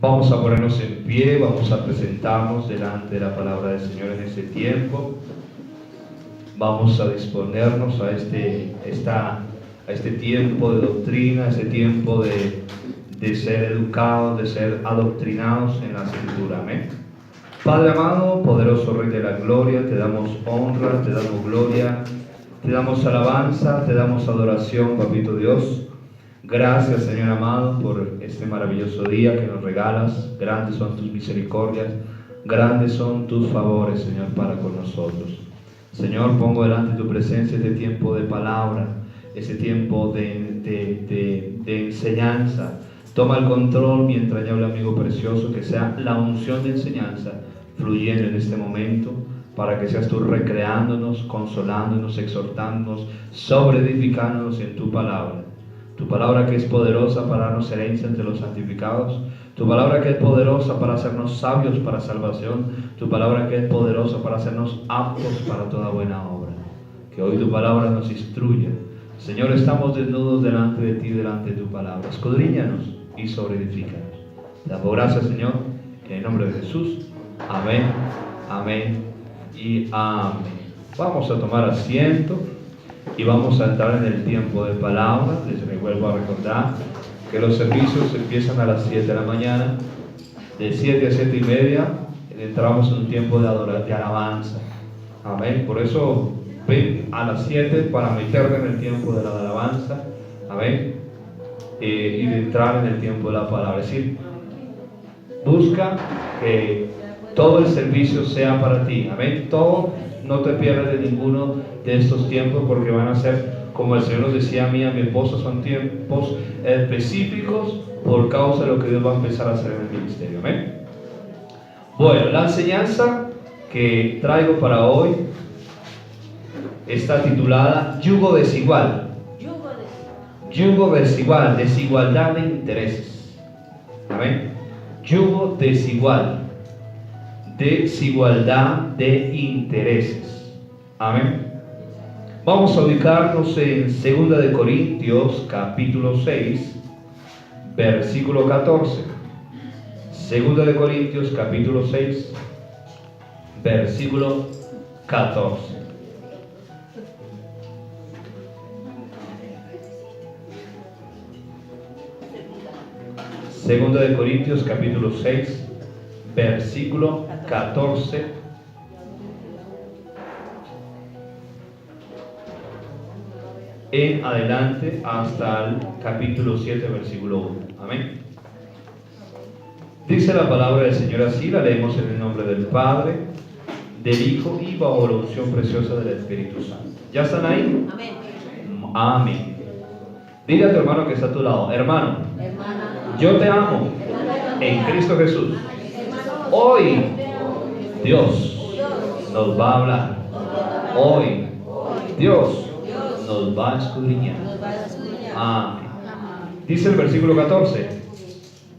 Vamos a ponernos en pie, vamos a presentarnos delante de la palabra del Señor en este tiempo. Vamos a disponernos a este tiempo de doctrina, a este tiempo de ser educados, de ser adoctrinados en la Escritura. Amén. Padre amado, poderoso Rey de la Gloria, te damos honra, te damos gloria, te damos alabanza, te damos adoración, Papito Dios. Gracias, Señor amado, por este maravilloso día que nos regalas. Grandes son tus misericordias, grandes son tus favores, Señor, para con nosotros. Señor, pongo delante de tu presencia este tiempo de palabra, este tiempo de enseñanza. Toma el control mientras yo hablo, amigo precioso, que sea la unción de enseñanza fluyendo en este momento, para que seas tú recreándonos, consolándonos, exhortándonos, sobreedificándonos en tu palabra. Tu palabra que es poderosa para darnos herencia entre los santificados. Tu palabra que es poderosa para hacernos sabios para salvación. Tu palabra que es poderosa para hacernos aptos para toda buena obra. Que hoy tu palabra nos instruya. Señor, estamos desnudos delante de ti, delante de tu palabra. Escudriñanos y sobreedifícanos. Te damos gracias, Señor, en el nombre de Jesús. Amén, amén y amén. Vamos a tomar asiento. Y vamos a entrar en el tiempo de palabra. Les vuelvo a recordar que los servicios empiezan a las 7 de la mañana. De 7 a 7 y media entramos en un tiempo de alabanza. Amén. Por eso ven a las 7 para meterte en el tiempo de la alabanza. Amén. Y de entrar en el tiempo de la palabra. Es decir, busca que todo el servicio sea para ti. Amén. No te pierdas de ninguno de estos tiempos, porque van a ser, como el Señor nos decía a mí y a mi esposa, son tiempos específicos por causa de lo que Dios va a empezar a hacer en el ministerio. Amén. Bueno, la enseñanza que traigo para hoy está titulada Yugo desigual. Yugo desigual, desigualdad de intereses. Amén. Yugo desigual. Desigualdad de intereses. Amén. Vamos a ubicarnos en 2 de Corintios capítulo 6 versículo 14. 2 de Corintios capítulo 6 versículo 14. Segunda de Corintios capítulo 6 versículo 14. En adelante hasta el capítulo 7 versículo 1. Amén. Dice la palabra del Señor así, la leemos en el nombre del Padre, del Hijo y bajo la unción preciosa del Espíritu Santo. ¿Ya están ahí? Amén. Amén. Dile a tu hermano que está a tu lado: hermano, yo te amo en Cristo Jesús. Hoy Dios nos va a hablar. Hoy Dios nos va a escudriñar. Amén. Dice el versículo 14: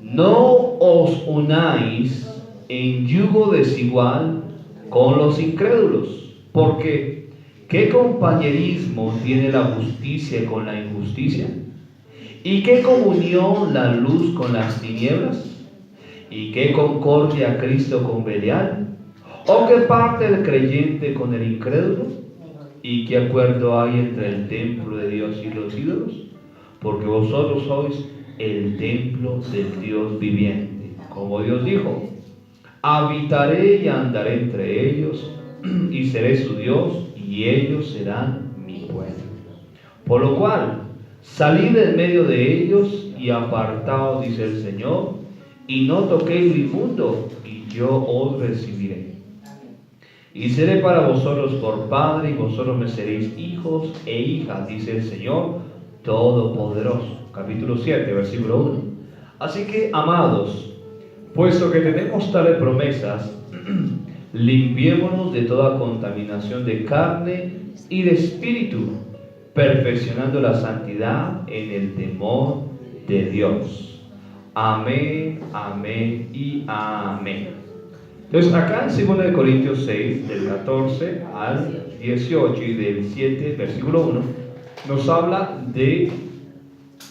no os unáis en yugo desigual con los incrédulos, porque ¿qué compañerismo tiene la justicia con la injusticia? ¿Y qué comunión la luz con las tinieblas? ¿Y qué concordia Cristo con Belial? ¿O qué parte el creyente con el incrédulo? ¿Y qué acuerdo hay entre el templo de Dios y los ídolos? Porque vosotros sois el templo del Dios viviente. Como Dios dijo: habitaré y andaré entre ellos, y seré su Dios, y ellos serán mi pueblo. Por lo cual, salid en medio de ellos y apartaos, dice el Señor, y no toquéis lo inmundo, y yo os recibiré. Y seré para vosotros por padre, y vosotros me seréis hijos e hijas, dice el Señor Todopoderoso. Capítulo 7, versículo 1. Así que, amados, puesto que tenemos tales promesas, limpiémonos de toda contaminación de carne y de espíritu, perfeccionando la santidad en el temor de Dios. Amén, amén y amén. Entonces, acá en 2 de Corintios 6, del 14 al 18 y del 7, versículo 1, nos habla de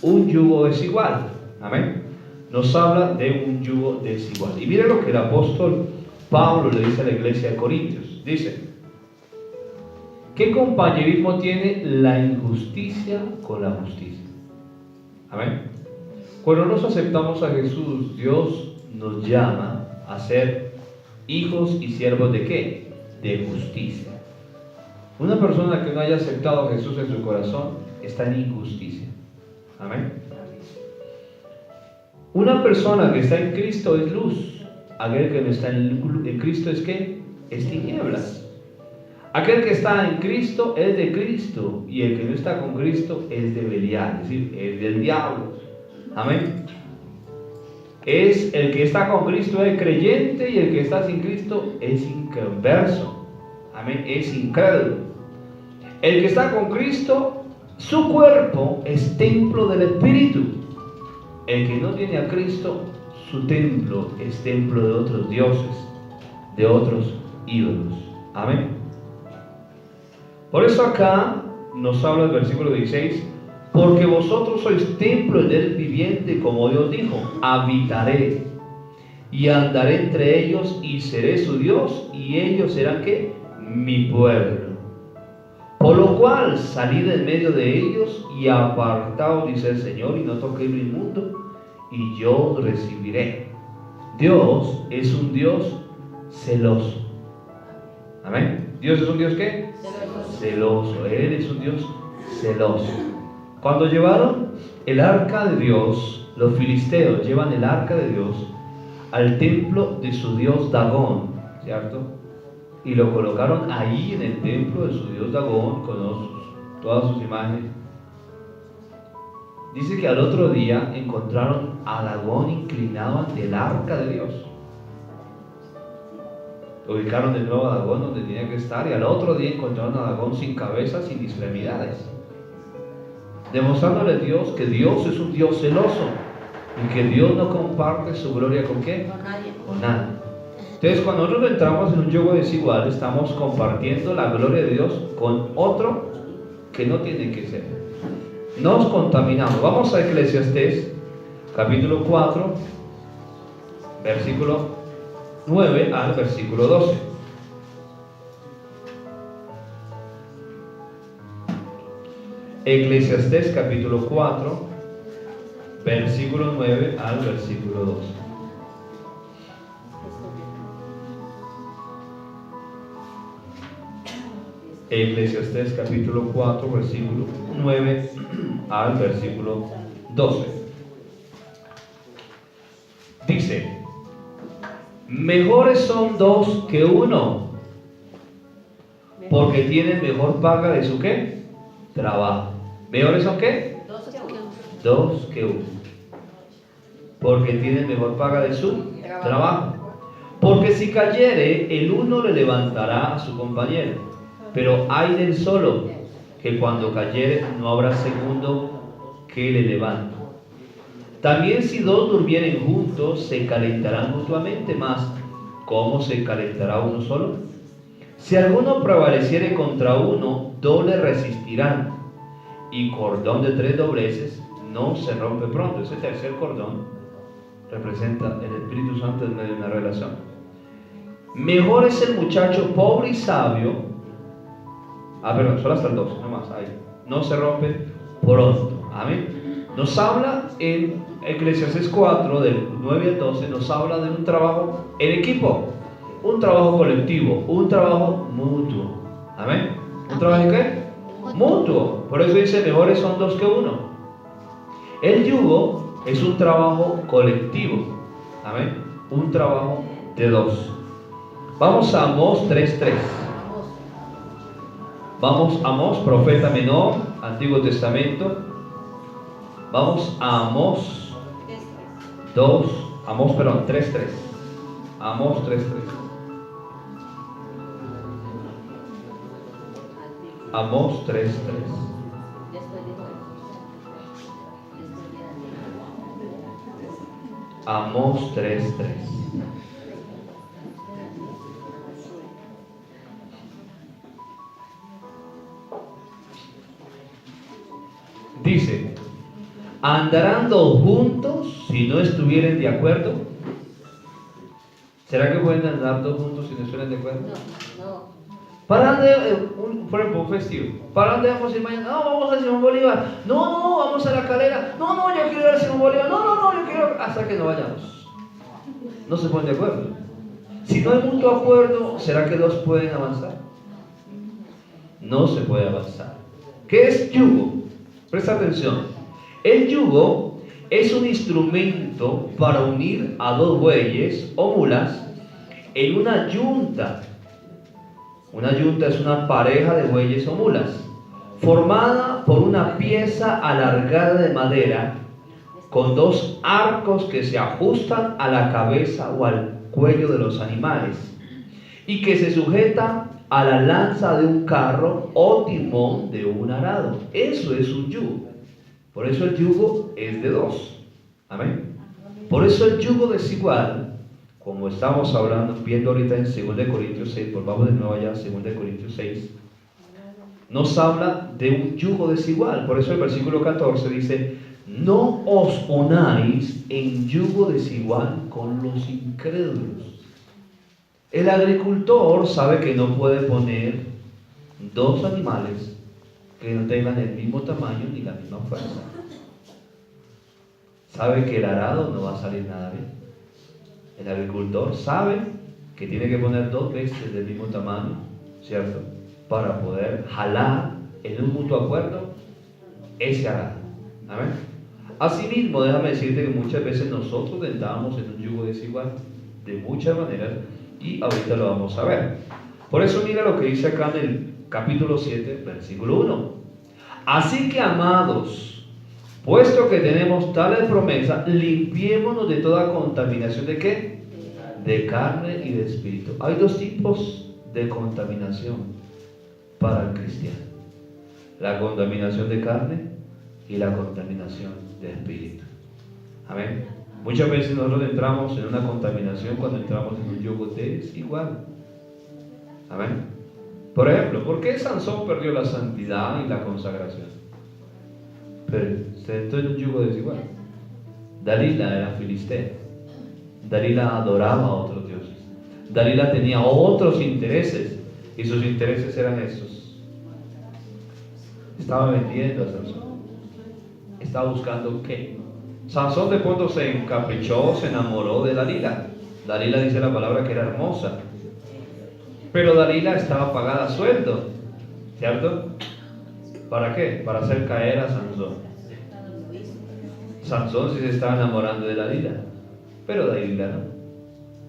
un yugo desigual. Amén. nos habla de un yugo desigual. Y mire lo que el apóstol Pablo le dice a la iglesia de Corintios. Dice: ¿qué compañerismo tiene la injusticia con la justicia? Amén. Cuando nos aceptamos a Jesús, Dios nos llama a ser hijos y siervos ¿de qué? De justicia. Una persona que no haya aceptado a Jesús en su corazón está en injusticia. Amén. Una persona que está en Cristo es luz. Aquel que no está en Cristo es ¿qué? Es tinieblas. Aquel que está en Cristo es de Cristo, y el que no está con Cristo es de Belial, es decir, es del diablo. Amén. Es el que está con Cristo es creyente, y el que está sin Cristo es inconverso. Amén. Es incrédulo. El que está con Cristo, su cuerpo es templo del Espíritu. El que no tiene a Cristo, su templo es templo de otros dioses, de otros ídolos. Amén. Por eso acá nos habla el versículo 16: porque vosotros sois templo del viviente, como Dios dijo: habitaré y andaré entre ellos y seré su Dios, y ellos serán ¿qué? Mi pueblo. Por lo cual salid en medio de ellos y apartaos, dice el Señor, y no toquéis lo inmundo, y yo os recibiré. Dios es un Dios celoso. Amén. Dios es un Dios ¿qué? Celoso. Él es un Dios celoso. Cuando llevaron el arca de Dios, los filisteos llevan el arca de Dios al templo de su dios Dagón, ¿cierto? Y lo colocaron ahí en el templo de su dios Dagón con todas sus imágenes. Dice que al otro día encontraron a Dagón inclinado ante el arca de Dios. Lo ubicaron de nuevo a Dagón donde tenía que estar, y al otro día encontraron a Dagón sin cabeza, sin extremidades, demostrándole a Dios que Dios es un Dios celoso y que Dios no comparte su gloria ¿con qué? Con nadie. Entonces, cuando nosotros entramos en un yugo desigual, estamos compartiendo la gloria de Dios con otro que no tiene que ser. Nos contaminamos. Vamos a Eclesiastés capítulo 4, versículo 9 al versículo 12. Eclesiastés capítulo 4, versículo 9 al versículo 12. Eclesiastés capítulo 4, versículo 9 al versículo 12. Dice: mejores son dos que uno, porque tienen mejor paga de su ¿qué? Trabajo. ¿Mejores son qué? Dos que uno, porque tienen mejor paga de su trabajo. Porque si cayere, el uno le levantará a su compañero, pero ay del solo, que cuando cayere no habrá segundo que le levante. También si dos durmieren juntos, se calentarán mutuamente, más ¿cómo se calentará uno solo? Si alguno prevaleciere contra uno, dos le resistirán, y cordón de tres dobleces no se rompe pronto. Ese tercer cordón representa el Espíritu Santo en medio de una relación. Mejor es el muchacho pobre y sabio. Perdón, solo hasta el 12, no más, ahí. No se rompe pronto. Amén. Nos habla en Eclesiastés 4, del 9 al 12, nos habla de un trabajo en equipo, un trabajo colectivo, un trabajo mutuo. Amén. ¿Un trabajo en qué? Mutuo. Por eso dice: mejores son dos que uno. El yugo es un trabajo colectivo. Amén. Un trabajo de dos. Vamos a Amós 3:3. Vamos a Amós, profeta menor, Antiguo Testamento. Vamos a Amós 3:3. Amós 3:3. Amós 3:3. Amós 3:3. Dice: ¿Andarán dos juntos si no estuvieren de acuerdo? ¿Será que pueden andar dos juntos si no estuvieran de acuerdo? No. ¿Para dónde, por ejemplo, un festivo? ¿Para dónde vamos a ir mañana? No, vamos a Simón Bolívar. No, vamos a La Calera. No, yo quiero ir a Simón Bolívar. No, yo quiero... Hasta que no vayamos. No se ponen de acuerdo. Si no hay mutuo acuerdo, ¿será que dos pueden avanzar? No se puede avanzar. ¿Qué es yugo? Presta atención. El yugo es un instrumento para unir a dos bueyes o mulas en una yunta. Una yunta es una pareja de bueyes o mulas, formada por una pieza alargada de madera con dos arcos que se ajustan a la cabeza o al cuello de los animales y que se sujeta a la lanza de un carro o timón de un arado. Eso es un yugo. Por eso el yugo es de dos. Amén. Por eso el yugo desigual, como estamos viendo ahorita en 2 Corintios 6, volvamos de nuevo allá, 2 Corintios 6, nos habla de un yugo desigual. Por eso el versículo 14 dice: no os unáis en yugo desigual con los incrédulos. El agricultor sabe que no puede poner dos animales que no tengan el mismo tamaño ni la misma fuerza. Sabe que el arado no va a salir nada bien. El agricultor sabe que tiene que poner dos bestias del mismo tamaño, ¿cierto?, para poder jalar en un mutuo acuerdo ese arado. Amén. Asimismo, déjame decirte que muchas veces nosotros entramos en un yugo desigual, de muchas maneras, y ahorita lo vamos a ver. Por eso mira lo que dice acá en el capítulo 7, versículo 1. Así que, amados, puesto que tenemos tales promesas, limpiémonos de toda contaminación. ¿De qué? De carne y de espíritu. Hay dos tipos de contaminación para el cristiano: la contaminación de carne y la contaminación de espíritu. Amén. Muchas veces nosotros entramos en una contaminación cuando entramos en un yugo desigual. Amén. Por ejemplo, ¿por qué Sansón perdió la santidad y la consagración? Pero se entró en un yugo desigual. Dalila era filistea. Dalila adoraba a otros dioses. Dalila tenía otros intereses, y sus intereses eran esos. Estaba vendiendo a Sansón. Estaba buscando ¿qué? Sansón de pronto se encaprichó, se enamoró de Dalila. Dalila, dice la palabra, que era hermosa. Pero Dalila estaba pagada a sueldo, ¿cierto? ¿Para qué? Para hacer caer a Sansón. Sansón sí se estaba enamorando de Dalila, pero Dalila no.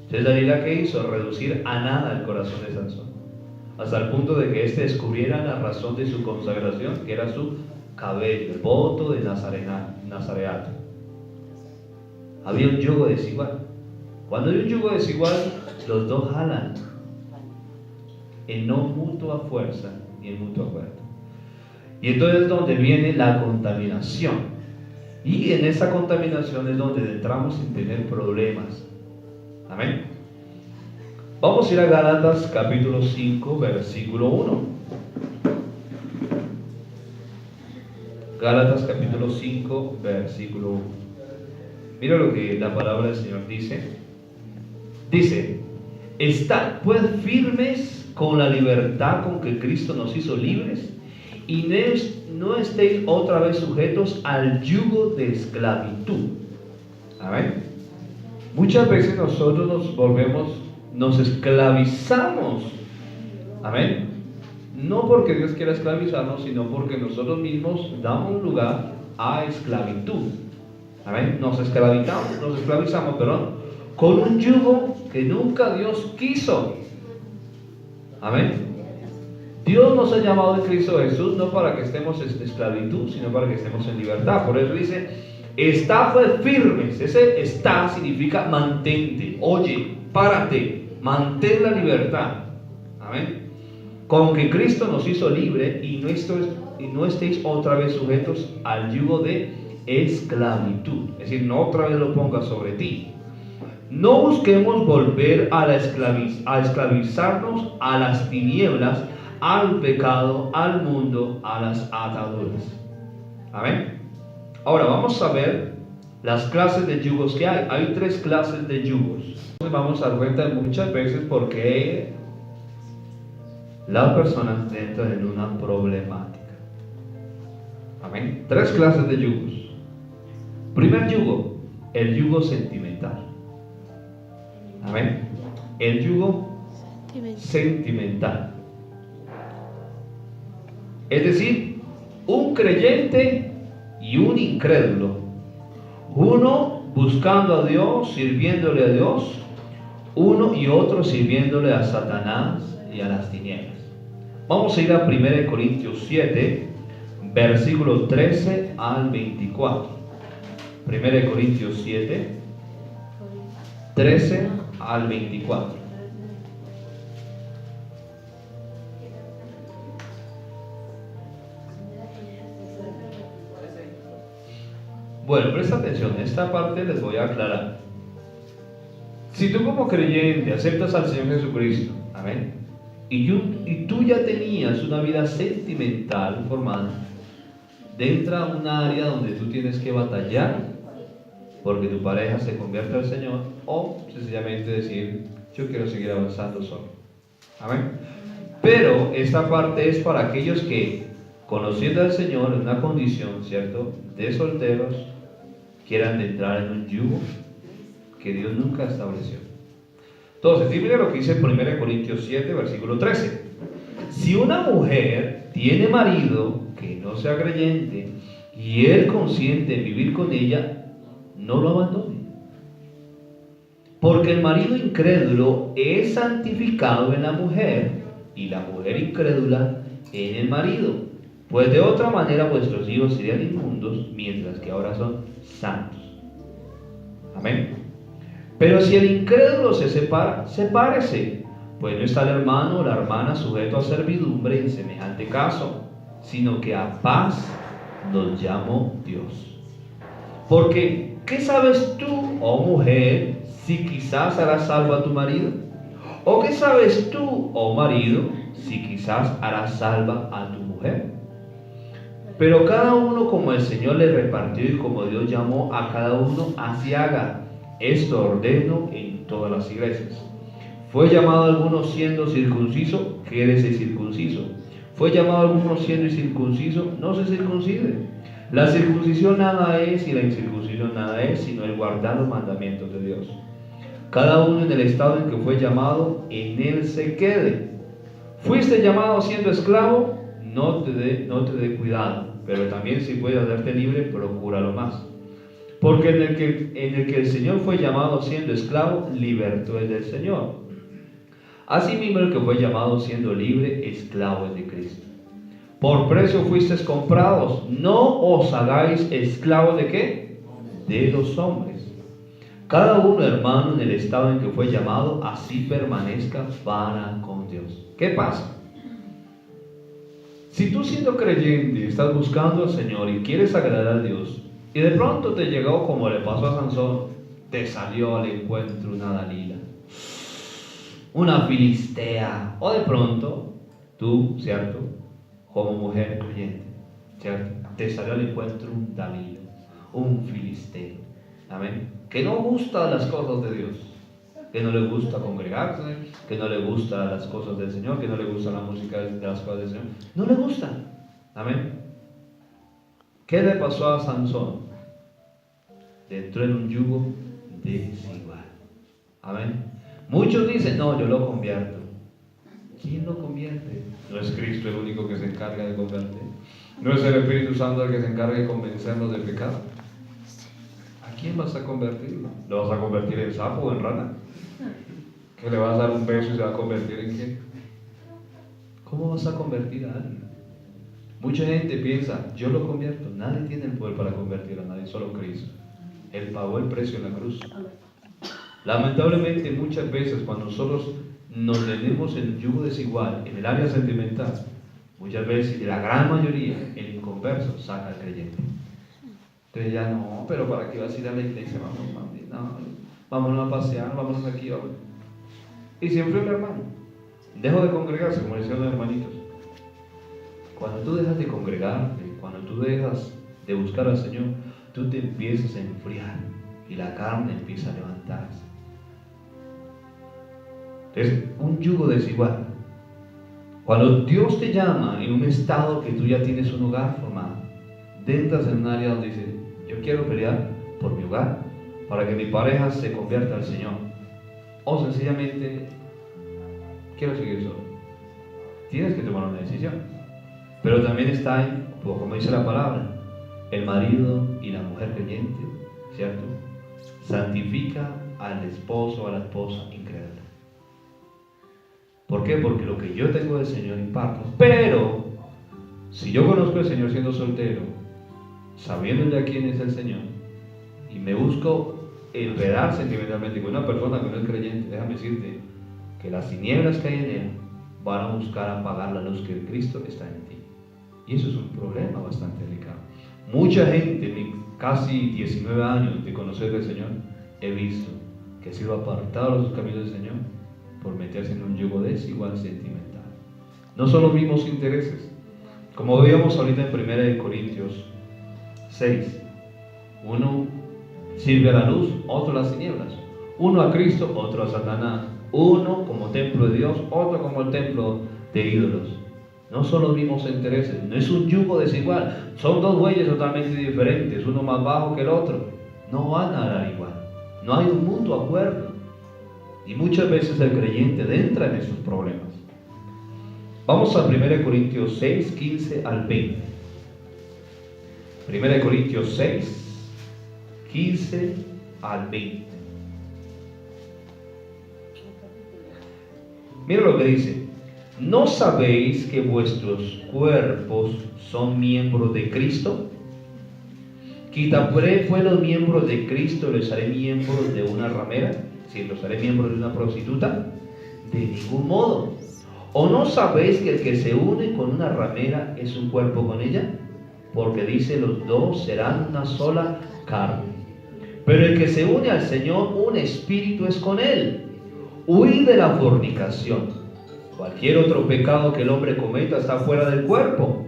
Entonces Dalila, ¿qué hizo? Reducir a nada el corazón de Sansón, hasta el punto de que éste descubriera la razón de su consagración, que era su cabello, el voto de nazareato. Había un yugo desigual. Cuando hay un yugo desigual, los dos jalan en no mutua fuerza ni en mutuo acuerdo. Y entonces es donde viene la contaminación. Y en esa contaminación es donde entramos sin tener problemas. Amén. Vamos a ir a Gálatas capítulo 5, versículo 1. Gálatas capítulo 5, versículo 1. Mira lo que la palabra del Señor dice. Dice: estad pues firmes con la libertad con que Cristo nos hizo libres, y no estéis otra vez sujetos al yugo de esclavitud. Amén. Muchas veces nosotros nos esclavizamos. Amén. No porque Dios quiera esclavizarnos, sino porque nosotros mismos damos lugar a esclavitud. Amén. Nos esclavizamos, con un yugo que nunca Dios quiso. Amén. Dios nos ha llamado en Cristo Jesús no para que estemos en esclavitud, sino para que estemos en libertad. Por eso dice: está pues firmes. Ese está significa mantente, oye, párate, mantén la libertad. Amén. Con que Cristo nos hizo libre, y no estéis otra vez sujetos al yugo de esclavitud. Es decir, no otra vez lo pongas sobre ti. No busquemos volver a esclavizarnos a las tinieblas, al pecado, al mundo, a las ataduras. Amén. Ahora vamos a ver las clases de yugos que hay. Hay 3 clases de yugos. Vamos a dar cuenta muchas veces por qué las personas entran en una problemática. Amén. 3 clases de yugos. Primer yugo, el yugo sentimental. Amén. El yugo sentimental. Es decir, un creyente y un incrédulo. Uno buscando a Dios, sirviéndole a Dios. Uno y otro sirviéndole a Satanás y a las tinieblas. Vamos a ir a 1 Corintios 7, versículo 13 al 24. 1 Corintios 7, 13 al 24. Bueno, presta atención, esta parte les voy a aclarar. Si tú como creyente aceptas al Señor Jesucristo, amén, y tú ya tenías una vida sentimental formada, entra a un área donde tú tienes que batallar porque tu pareja se convierte al Señor, o sencillamente decir, yo quiero seguir avanzando solo. Amén. Pero esta parte es para aquellos que, conociendo al Señor en una condición, ¿cierto?, de solteros, quieran entrar en un yugo que Dios nunca estableció. Entonces, mire lo que dice 1 Corintios 7, versículo 13. Si una mujer tiene marido que no sea creyente y él consiente en vivir con ella, no lo abandone. Porque el marido incrédulo es santificado en la mujer y la mujer incrédula en el marido. Pues de otra manera vuestros hijos serían inmundos, mientras que ahora son santos. Amén. Pero si el incrédulo se separa, sepárese, pues no está el hermano o la hermana sujeto a servidumbre en semejante caso, sino que a paz nos llamó Dios. Porque, ¿qué sabes tú, oh mujer, si quizás harás salvo a tu marido? ¿O qué sabes tú, oh marido, si quizás harás salva a tu mujer? Pero cada uno como el Señor le repartió y como Dios llamó a cada uno, así haga. Esto ordeno en todas las iglesias. Fue llamado alguno siendo circunciso, quédese circunciso. Fue llamado alguno siendo incircunciso, no se circuncide. La circuncisión nada es y la incircuncisión nada es, sino el guardar los mandamientos de Dios. Cada uno en el estado en que fue llamado, en él se quede. Fuiste llamado siendo esclavo, no te dé cuidado, pero también si puedes hacerte libre, procúralo más. Porque en el que el Señor fue llamado siendo esclavo, libertó es del Señor. Asimismo el que fue llamado siendo libre, esclavo es de Cristo. Por precio fuisteis comprados, no os hagáis esclavos de ¿qué? De los hombres. Cada uno, hermano, en el estado en que fue llamado, así permanezca para con Dios. ¿Qué pasa? Si tú siendo creyente estás buscando al Señor y quieres agradar a Dios, y de pronto te llegó como le pasó a Sansón, te salió al encuentro una Dalila, una filistea, o de pronto tú, ¿cierto?, como mujer creyente, ¿cierto?, te salió al encuentro un Dalila, un filisteo, amén, que no gusta las cosas de Dios, que no le gusta congregarse, que no le gusta las cosas del Señor, que no le gusta la música de las cosas del Señor, no le gusta, amén. ¿Qué le pasó a Sansón? Entró en un yugo desigual, amén. Muchos dicen, no, yo lo convierto. ¿Quién lo convierte? No es Cristo el único que se encarga de convertir. No es el Espíritu Santo el que se encarga de convencernos del pecado. ¿A quién vas a convertir? ¿Lo vas a convertir en sapo o en rana? ¿Que le vas a dar un beso y se va a convertir en qué? ¿Cómo vas a convertir a alguien? Mucha gente piensa, yo lo convierto. Nadie tiene el poder para convertir a nadie, solo Cristo. Él pagó el precio en la cruz. Lamentablemente muchas veces cuando nosotros nos tenemos el yugo desigual en el área sentimental, muchas veces, y la gran mayoría, el inconverso saca al creyente. Entonces ya no, pero ¿para qué vas a ir a la iglesia? Vamos, mami, no, vámonos a pasear, vámonos aquí, vámonos. Y siempre el hermano, dejo de congregarse, como decían los hermanitos. Cuando tú dejas de congregarte, cuando tú dejas de buscar al Señor, tú te empiezas a enfriar y la carne empieza a levantarse. Entonces, un yugo desigual. Cuando Dios te llama en un estado que tú ya tienes un hogar formado, entras en un área donde dices, yo quiero pelear por mi hogar, para que mi pareja se convierta al Señor, o sencillamente quiero seguir solo. Tienes que tomar una decisión. Pero también está en, como dice la palabra, el marido y la mujer creyente, ¿cierto? Santifica al esposo o a la esposa incrédula. ¿Por qué? Porque lo que yo tengo del Señor imparto. Pero si yo conozco al Señor siendo soltero, sabiendo ya quién es el Señor, y me busco enredar sentimentalmente con una persona que no es creyente, déjame decirte que las tinieblas que hay en él van a buscar apagar la luz que Cristo está en ti. Y eso es un problema bastante delicado. Mucha gente, en casi 19 años de conocer al Señor, he visto que ha sido apartado de los caminos del Señor por meterse en un yugo desigual sentimental. No son los mismos intereses. Como veíamos ahorita en 1 Corintios 6, uno sirve a la luz, otro a las tinieblas. Uno a Cristo, otro a Satanás. Uno como templo de Dios, otro como el templo de ídolos. No son los mismos intereses, no es un yugo desigual. Son dos bueyes totalmente diferentes, uno más bajo que el otro. No van a arar igual. No hay un mutuo acuerdo. Y muchas veces el creyente entra en esos problemas. Vamos a 1 Corintios 6, 15 al 20. 1 Corintios 6, 15 al 20. Mira lo que dice. ¿No sabéis que vuestros cuerpos son miembros de Cristo? ¿Quitaré pues los miembros de Cristo y los haré miembros de una ramera? Si los haré miembros de una prostituta, de ningún modo. ¿O no sabéis que el que se une con una ramera es un cuerpo con ella? Porque dice, los dos serán una sola carne. Pero el que se une al Señor, un espíritu es con él. Huid de la fornicación. Cualquier otro pecado que el hombre cometa está fuera del cuerpo,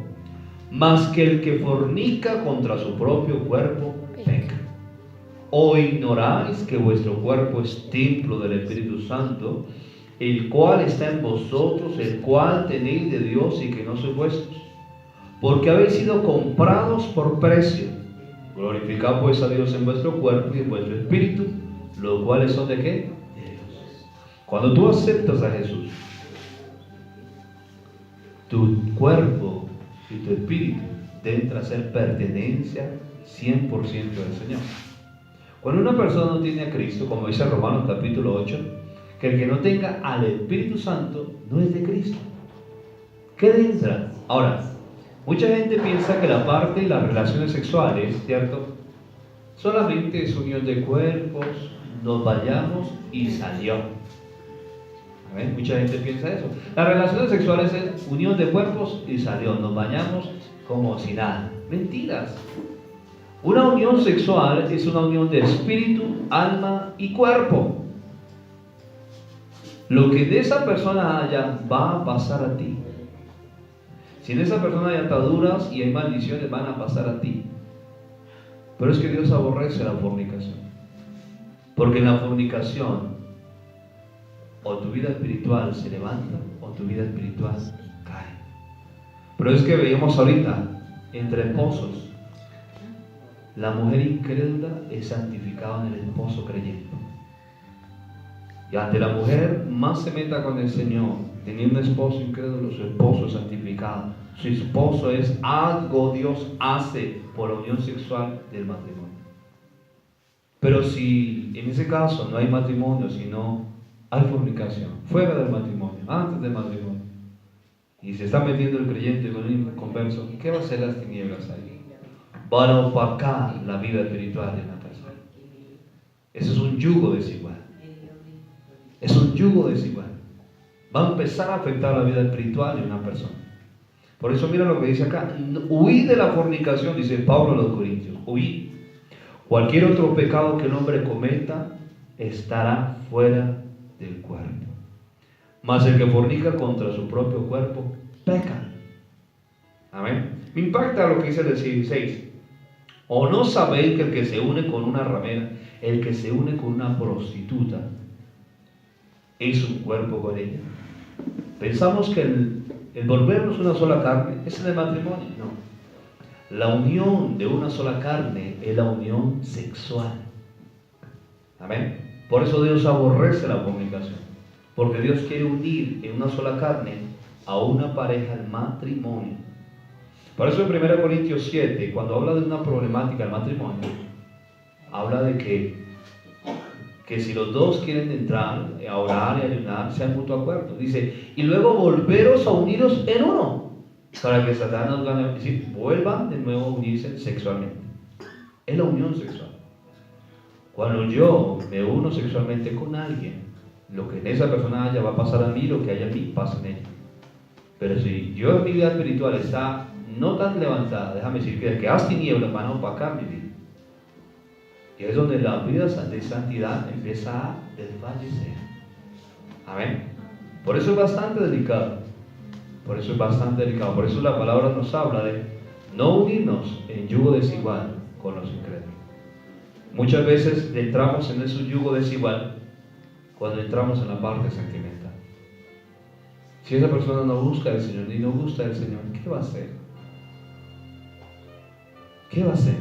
mas que el que fornica contra su propio cuerpo peca. ¿O ignoráis que vuestro cuerpo es templo del Espíritu Santo, el cual está en vosotros, el cual tenéis de Dios y que no sois vuestros? Porque habéis sido comprados por precio. Glorificad pues a Dios en vuestro cuerpo y en vuestro espíritu, los cuales son de ¿qué? De Dios. Cuando tú aceptas a Jesús, tu cuerpo y tu espíritu deben a ser pertenencia 100% del Señor. Cuando una persona no tiene a Cristo, como dice Romanos capítulo 8, que el que no tenga al Espíritu Santo no es de Cristo. ¿Qué entra? Ahora, mucha gente piensa que la parte de las relaciones sexuales, ¿cierto? Solamente es unión de cuerpos, nos vayamos y salió. ¿Ven? Mucha gente piensa eso. Las relaciones sexuales es unión de cuerpos y salió. Nos bañamos como si nada. Mentiras. Una unión sexual es una unión de espíritu, alma y cuerpo. Lo que de esa persona haya va a pasar a ti. Si en esa persona hay ataduras y hay maldiciones, van a pasar a ti. Pero es que Dios aborrece la fornicación. Porque en la fornicación, o tu vida espiritual se levanta, o tu vida espiritual cae. Pero es que veíamos ahorita, entre esposos, la mujer incrédula es santificada en el esposo creyente. Y ante la mujer más se meta con el Señor, teniendo un esposo incrédulo, su esposo es santificado. Su esposo es algo Dios hace por la unión sexual del matrimonio. Pero si en ese caso no hay matrimonio, sino hay fornicación, fuera del matrimonio, antes del matrimonio, y se está metiendo el creyente con un inconverso, ¿qué va a hacer las tinieblas ahí? Van a opacar la vida espiritual de una persona. Eso es un yugo desigual. Es un yugo desigual. Va a empezar a afectar la vida espiritual de una persona. Por eso mira lo que dice acá. Huid de la fornicación, dice Pablo a los Corintios. Huid. Cualquier otro pecado que el hombre cometa estará fuera del cuerpo. Mas el que fornica contra su propio cuerpo peca. Amén. Me impacta lo que dice el 16. ¿O no sabéis que el que se une con una ramera, el que se une con una prostituta, es un cuerpo con ella? Pensamos que el volvernos una sola carne es en el matrimonio. No. La unión de una sola carne es la unión sexual. Amén. Por eso Dios aborrece la fornicación. Porque Dios quiere unir en una sola carne a una pareja al matrimonio. Por eso en 1 Corintios 7, cuando habla de una problemática del matrimonio, habla de que si los dos quieren entrar a orar y ayunar, sean mutuo acuerdo. Dice, y luego volveros a uniros en uno, para que Satanás nos gane. Es decir, vuelvan de nuevo a unirse sexualmente. Es la unión sexual. Cuando yo me uno sexualmente con alguien, lo que en esa persona haya va a pasar a mí, lo que haya en mí pasa en ella. Pero si yo en mi vida espiritual está no tan levantada, déjame decir que haz tinieblas van a opacar mi vida. Y es donde la vida de santidad empieza a desfallecer. Amén. Por eso es bastante delicado. Por eso es bastante delicado. Por eso la palabra nos habla de no unirnos en yugo desigual con los incrédulos. Muchas veces entramos en ese yugo desigual cuando entramos en la parte sentimental. Si esa persona no busca al Señor ni no gusta del Señor, ¿qué va a hacer? ¿Qué va a hacer?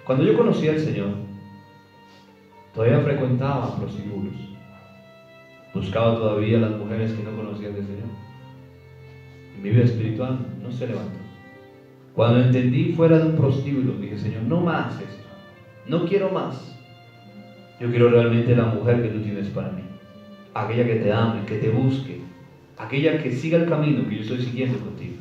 Cuando yo conocí al Señor, todavía frecuentaba prostíbulos. Buscaba todavía a las mujeres que no conocían del Señor. Y mi vida espiritual no se levantó. Cuando entendí fuera de un prostíbulo, dije, Señor, no más esto. No quiero más. Yo quiero realmente la mujer que tú tienes para mí. Aquella que te ame, que te busque. Aquella que siga el camino que yo estoy siguiendo contigo.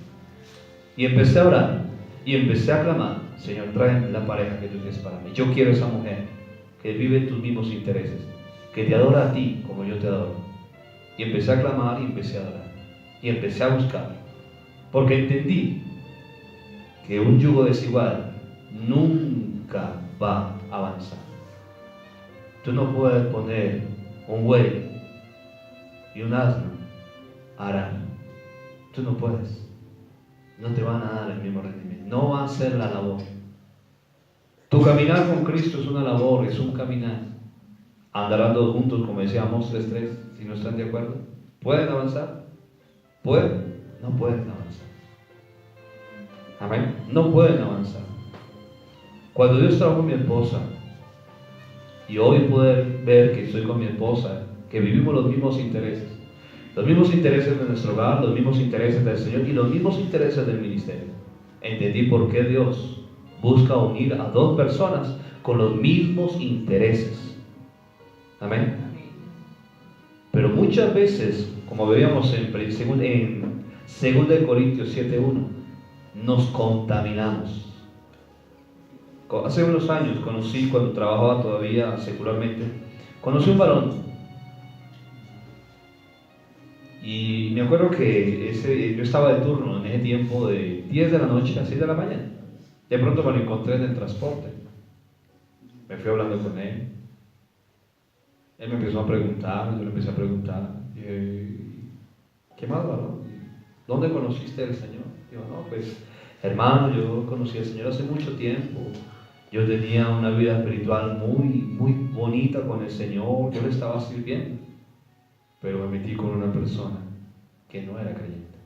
Y empecé a orar. Y empecé a clamar, Señor, tráeme la pareja que tú tienes para mí. Yo quiero esa mujer que vive tus mismos intereses, que te adora a ti como yo te adoro. Y empecé a clamar y empecé a adorar. Y empecé a buscar. Porque entendí que un yugo desigual nunca va a avanzar. Tú no puedes poner un buey y un asno a arar. Tú no puedes. No te van a dar el mismo rendimiento. No va a ser la labor. Tu caminar con Cristo es una labor, es un caminar. Andarán todos juntos, como decíamos 3:3, si no están de acuerdo. ¿Pueden avanzar? ¿Pueden? No pueden avanzar. Amén. No pueden avanzar. Cuando Dios trajo con mi esposa, y hoy poder ver que estoy con mi esposa, que vivimos los mismos intereses de nuestro hogar, los mismos intereses del Señor y los mismos intereses del ministerio, entendí por qué Dios busca unir a dos personas con los mismos intereses. Amén. Pero muchas veces, como veíamos en 2 Corintios 7:1, nos contaminamos. Hace unos años conocí, cuando trabajaba todavía secularmente, conocí un varón. Y me acuerdo que yo estaba de turno en ese tiempo de 10 de la noche a 6 de la mañana. De pronto me lo encontré en el transporte. Me fui hablando con él. Él me empezó a preguntar, yo le empecé a preguntar. ¿Qué más, varón? ¿Dónde conociste al Señor? Digo, no, pues, hermano, yo conocí al Señor hace mucho tiempo. Yo tenía una vida espiritual muy bonita con el Señor. Yo le estaba sirviendo. Pero me metí con una persona que no era creyente.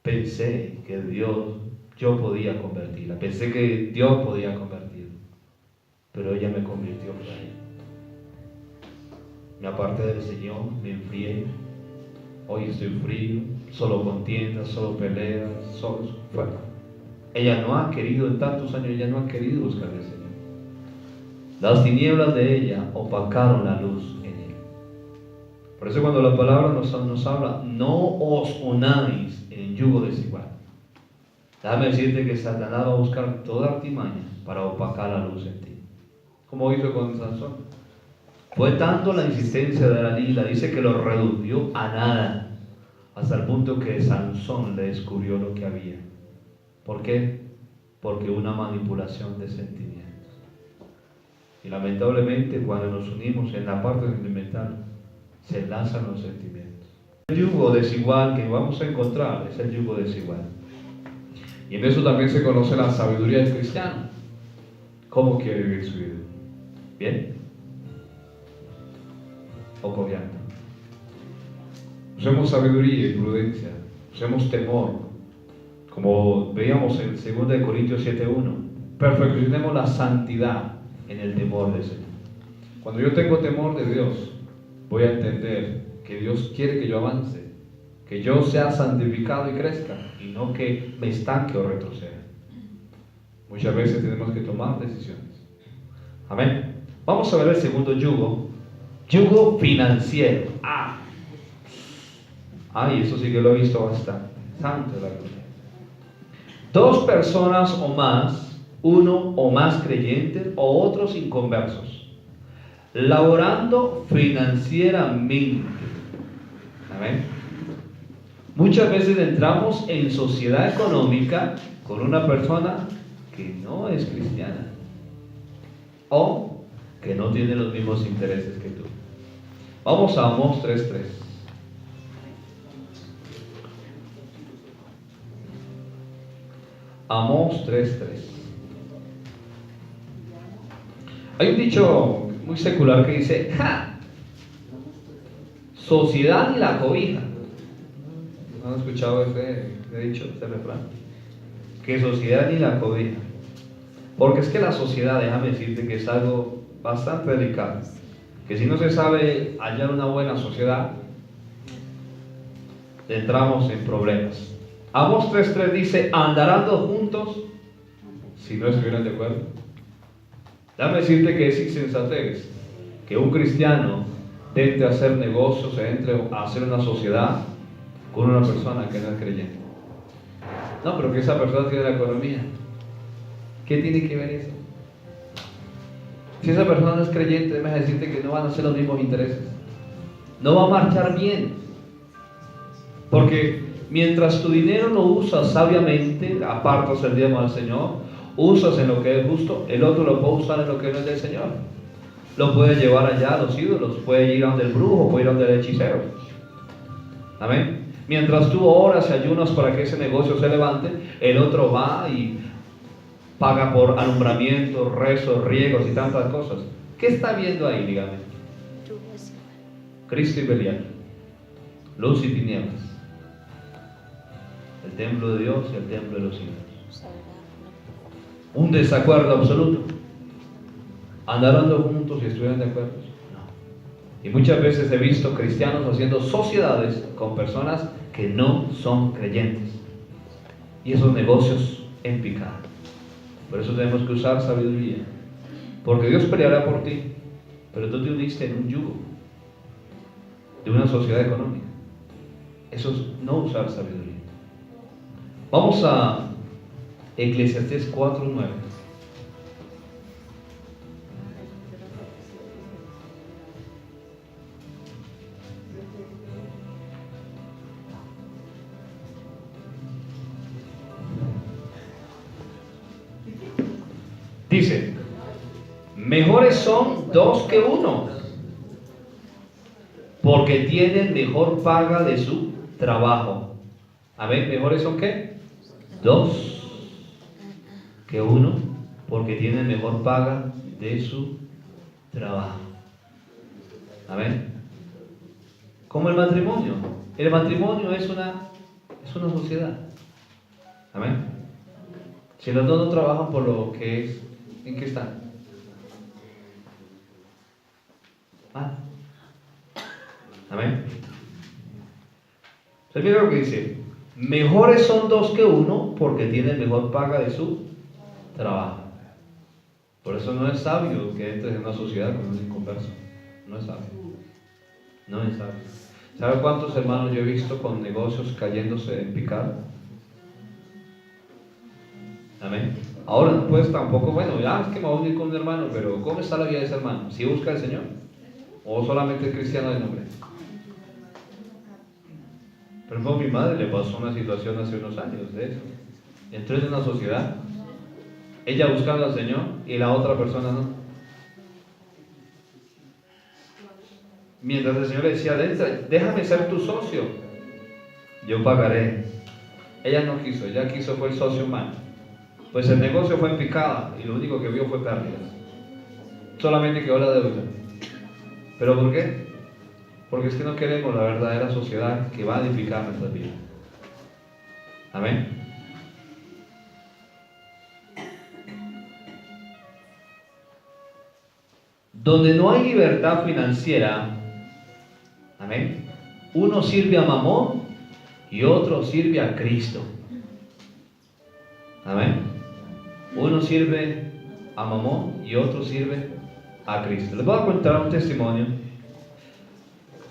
Pensé que yo podía convertirla. Pensé que Dios podía convertirla. Pero ella me convirtió por ahí. Me aparté del Señor, me enfrié. Hoy estoy frío, solo contiendas, solo peleas, solo fuera. Ella no ha querido, en tantos años, ella no ha querido buscar al Señor. Las tinieblas de ella opacaron la luz en él. Por eso cuando la palabra nos habla, no os unáis en yugo desigual. Déjame decirte que Satanás va a buscar toda artimaña para opacar la luz en ti. Como hizo con Sansón. Fue tanto la insistencia de Dalila, dice que lo redujo a nada, hasta el punto que Sansón le descubrió lo que había. ¿Por qué? Porque una manipulación de sentimientos. Y lamentablemente cuando nos unimos en la parte sentimental, se enlazan los sentimientos. El yugo desigual que vamos a encontrar es el yugo desigual. Y en eso también se conoce la sabiduría del cristiano. ¿Cómo quiere vivir su vida? ¿Bien? ¿O confiando? Usemos sabiduría y prudencia, usemos temor, como veíamos en 2 Corintios 7:1. Perfeccionemos la santidad en el temor del Señor. Cuando yo tengo temor de Dios, voy a entender que Dios quiere que yo avance, que yo sea santificado y crezca, y no que me estanque o retroceda. Muchas veces tenemos que tomar decisiones. Amén. Vamos a ver el segundo yugo. Yugo financiero. Ay, eso sí que lo he visto bastante. Santo de la gloria. 2 personas o más, uno o más creyentes o otros inconversos, laborando financieramente. Amén. Muchas veces entramos en sociedad económica con una persona que no es cristiana o que no tiene los mismos intereses que tú. Vamos a Amós 3:3. Amós 3:3. Hay un dicho muy secular que dice: ¡ja! Sociedad ni la cobija. ¿No han escuchado ese dicho, ese refrán? Que sociedad ni la cobija. Porque es que la sociedad, déjame decirte que es algo bastante delicado. Que si no se sabe hallar una buena sociedad, entramos en problemas. Amós 3:3 dice: andarán dos juntos si no estuvieran de acuerdo. Déjame decirte que es insensatez que un cristiano entre a hacer negocios, entre a hacer una sociedad con una persona que no es creyente. No, pero que esa persona tiene la economía. ¿Qué tiene que ver eso? Si esa persona no es creyente, déjame decirte que no van a ser los mismos intereses. No va a marchar bien. Porque mientras tu dinero lo usas sabiamente, apartas el diezmo al Señor, usas en lo que es justo, el otro lo puede usar en lo que no es del Señor. Lo puede llevar allá a los ídolos, puede ir a donde el brujo, puede ir a donde el hechicero. Amén. Mientras tú oras y ayunas para que ese negocio se levante, el otro va y paga por alumbramiento, rezos, riegos y tantas cosas. ¿Qué está viendo ahí, dígame? Cristo y Belial, luz y tinieblas, el templo de Dios y el templo de los ídolos. Un desacuerdo absoluto. ¿Andarán juntos y estuvieran de acuerdo? No. Y muchas veces he visto cristianos haciendo sociedades con personas que no son creyentes, y esos negocios en picada. Por eso tenemos que usar sabiduría, porque Dios peleará por ti, pero tú te uniste en un yugo de una sociedad económica. Eso es no usar sabiduría. Vamos a Eclesiastés 4:9. Dice: mejores son 2 que 1, porque tienen mejor paga de su trabajo. A ver, mejores son ¿qué? 2 que 1, porque tienen mejor paga de su trabajo. Amén. Como el matrimonio. El matrimonio es una sociedad. Amén. Si los dos no trabajan por lo que es, ¿en qué están? Amén. Entonces mira lo que dice: mejores son 2 que 1, porque tienen mejor paga de su trabajo. Por eso no es sabio que entres en una sociedad con un inconverso. No es sabio. No es sabio. ¿Sabe cuántos hermanos yo he visto con negocios cayéndose en picada? Amén. Ahora, pues tampoco, bueno, ya es que me voy a unir con un hermano, pero ¿cómo está la vida de ese hermano? ¿Sí busca al Señor? ¿O solamente es cristiano de nombre? Por ejemplo, a mi madre le pasó una situación hace unos años de eso. Entró en una sociedad, ella buscando al Señor y la otra persona no. Mientras el Señor le decía: déjame ser tu socio, yo pagaré. Ella no quiso, ella quiso fue el socio humano. Pues el negocio fue en picada y lo único que vio fue pérdidas. Solamente quedó la deuda. ¿Pero por qué? Porque es que no queremos la verdadera sociedad que va a edificar nuestras vidas. Amén. Donde no hay libertad financiera, amén, uno sirve a Mamón y otro sirve a Cristo. Amén. Uno sirve a Mamón y otro sirve a Cristo. Les voy a contar un testimonio.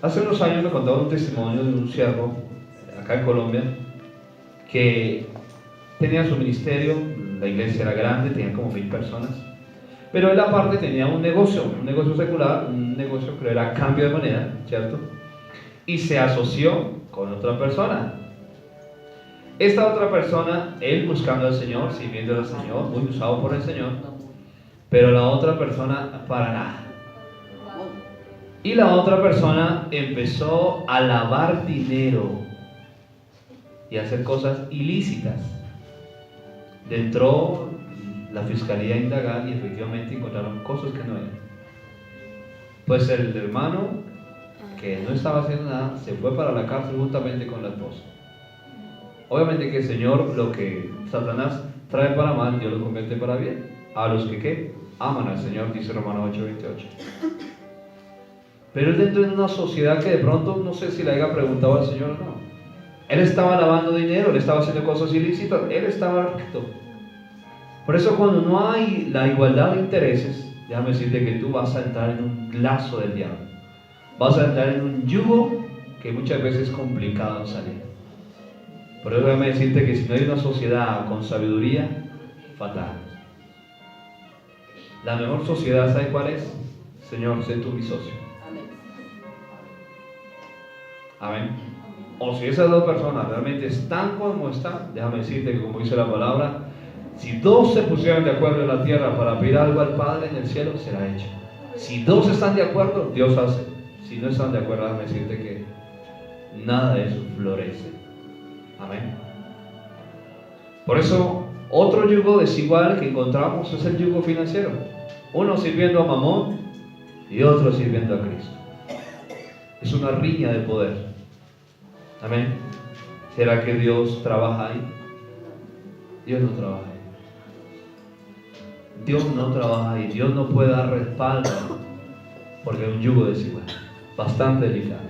Hace unos años me contaron un testimonio de un siervo acá en Colombia que tenía su ministerio, la iglesia era grande, tenía como 1000 personas, pero él aparte tenía un negocio secular, un negocio que era cambio de moneda, ¿cierto? Y se asoció con otra persona. Esta otra persona, él buscando al Señor, sirviendo al Señor, muy usado por el Señor, pero la otra persona para nada. Y la otra persona empezó a lavar dinero y a hacer cosas ilícitas. Entró la fiscalía a indagar y efectivamente encontraron cosas que no eran. Pues el hermano, que no estaba haciendo nada, se fue para la cárcel juntamente con la esposa. Obviamente que el Señor, lo que Satanás trae para mal, Dios lo convierte para bien. A los que ¿qué? Aman al Señor, dice Romanos 8:28. Pero él dentro de una sociedad que de pronto, no sé si le haya preguntado al Señor o no. Él estaba lavando dinero, él estaba haciendo cosas ilícitas, él estaba recto. Por eso cuando no hay la igualdad de intereses, déjame decirte que tú vas a entrar en un lazo del diablo. Vas a entrar en un yugo que muchas veces es complicado salir. Por eso déjame decirte que si no hay una sociedad con sabiduría, fatal. La mejor sociedad, ¿sabe cuál es? Señor, sé tú mi socio. Amén. O si esas dos personas realmente están como están, déjame decirte que como dice la palabra, si dos se pusieran de acuerdo en la tierra para pedir algo al Padre en el cielo, será hecho. Si dos están de acuerdo, Dios hace. Si no están de acuerdo, déjame decirte que nada de eso florece. Amén. Por eso, otro yugo desigual que encontramos es el yugo financiero. Uno sirviendo a Mamón y otro sirviendo a Cristo. Es una riña de poder. Amén. ¿Será que Dios trabaja ahí? Dios no trabaja ahí. Dios no trabaja ahí. Dios no puede dar respaldo porque es un yugo desigual, bastante delicado.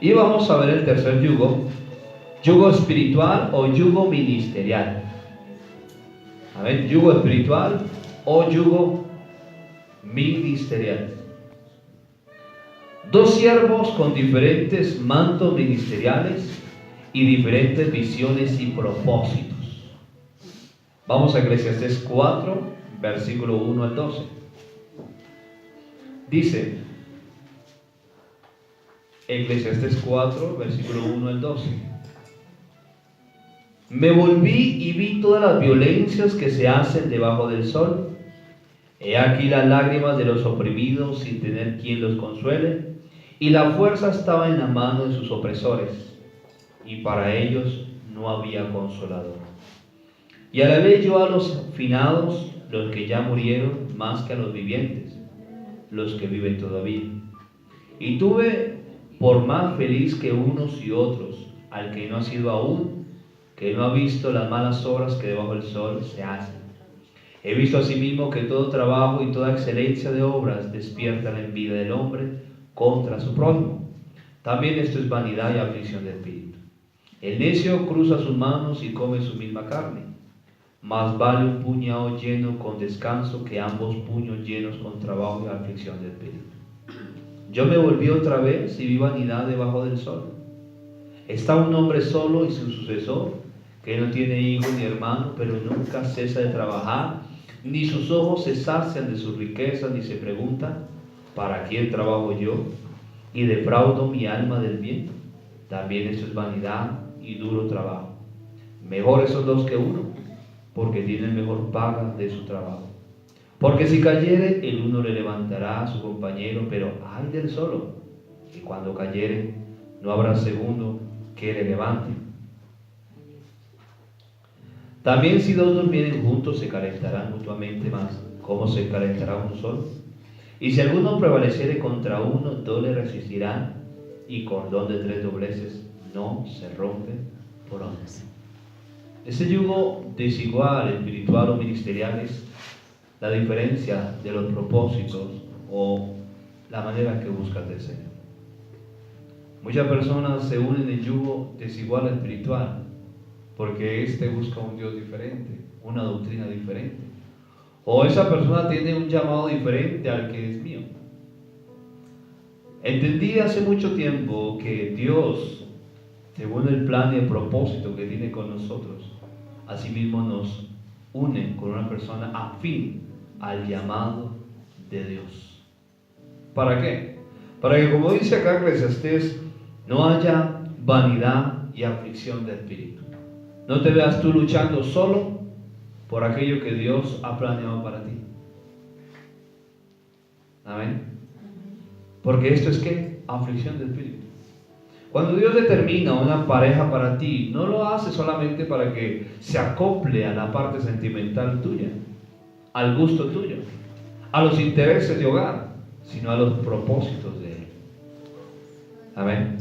Y vamos a ver el tercer yugo, yugo espiritual o yugo ministerial. Amén. Yugo espiritual o yugo ministerial. Dos siervos con diferentes mantos ministeriales y diferentes visiones y propósitos. Vamos a Eclesiastés 4, versículo 1 al 12. Dice, Eclesiastés 4, versículo 1 al 12. Me volví y vi todas las violencias que se hacen debajo del sol. He aquí las lágrimas de los oprimidos sin tener quien los consuele. Y la fuerza estaba en la mano de sus opresores, y para ellos no había consolador. Y alabé yo a los finados, los que ya murieron, más que a los vivientes, los que viven todavía. Y tuve por más feliz que unos y otros, al que no ha sido aún, que no ha visto las malas obras que debajo del sol se hacen. He visto asimismo que todo trabajo y toda excelencia de obras despierta la envidia del hombre contra su prójimo. También esto es vanidad y aflicción de espíritu. El necio cruza sus manos y come su misma carne. Más vale un puñado lleno con descanso que ambos puños llenos con trabajo y aflicción de espíritu. Yo me volví otra vez y vi vanidad debajo del sol. Está un hombre solo y sin sucesor, que no tiene hijo ni hermano, pero nunca cesa de trabajar, ni sus ojos se sacian de sus riquezas, ni se pregunta, ¿para quién trabajo yo? Y defraudo mi alma del bien. También esto es vanidad y duro trabajo. Mejores son dos que uno, porque tienen mejor paga de su trabajo. Porque si cayere, el uno le levantará a su compañero, pero ay del solo, y cuando cayere, no habrá segundo que le levante. También si dos durmieren juntos se calentarán mutuamente más. ¿Cómo se calentará uno solo? Y si alguno prevaleciere contra uno, dos le resistirán, y cordón de tres dobleces no se rompe por once. Ese yugo desigual, espiritual o ministerial, es la diferencia de los propósitos o la manera que buscas del Señor. Muchas personas se unen en yugo desigual espiritual porque éste busca un Dios diferente, una doctrina diferente. O esa persona tiene un llamado diferente al que es mío. Entendí hace mucho tiempo que Dios, según el plan y el propósito que tiene con nosotros, asimismo nos une con una persona afín al llamado de Dios. ¿Para qué? Para que, como dice acá Eclesiastés, no haya vanidad y aflicción de espíritu. No te veas tú luchando solo por aquello que Dios ha planeado para ti. Amén. Porque esto es ¿qué? Aflicción de espíritu. Cuando Dios determina una pareja para ti, no lo hace solamente para que se acople a la parte sentimental tuya, al gusto tuyo, a los intereses de hogar, sino a los propósitos de Él. Amén.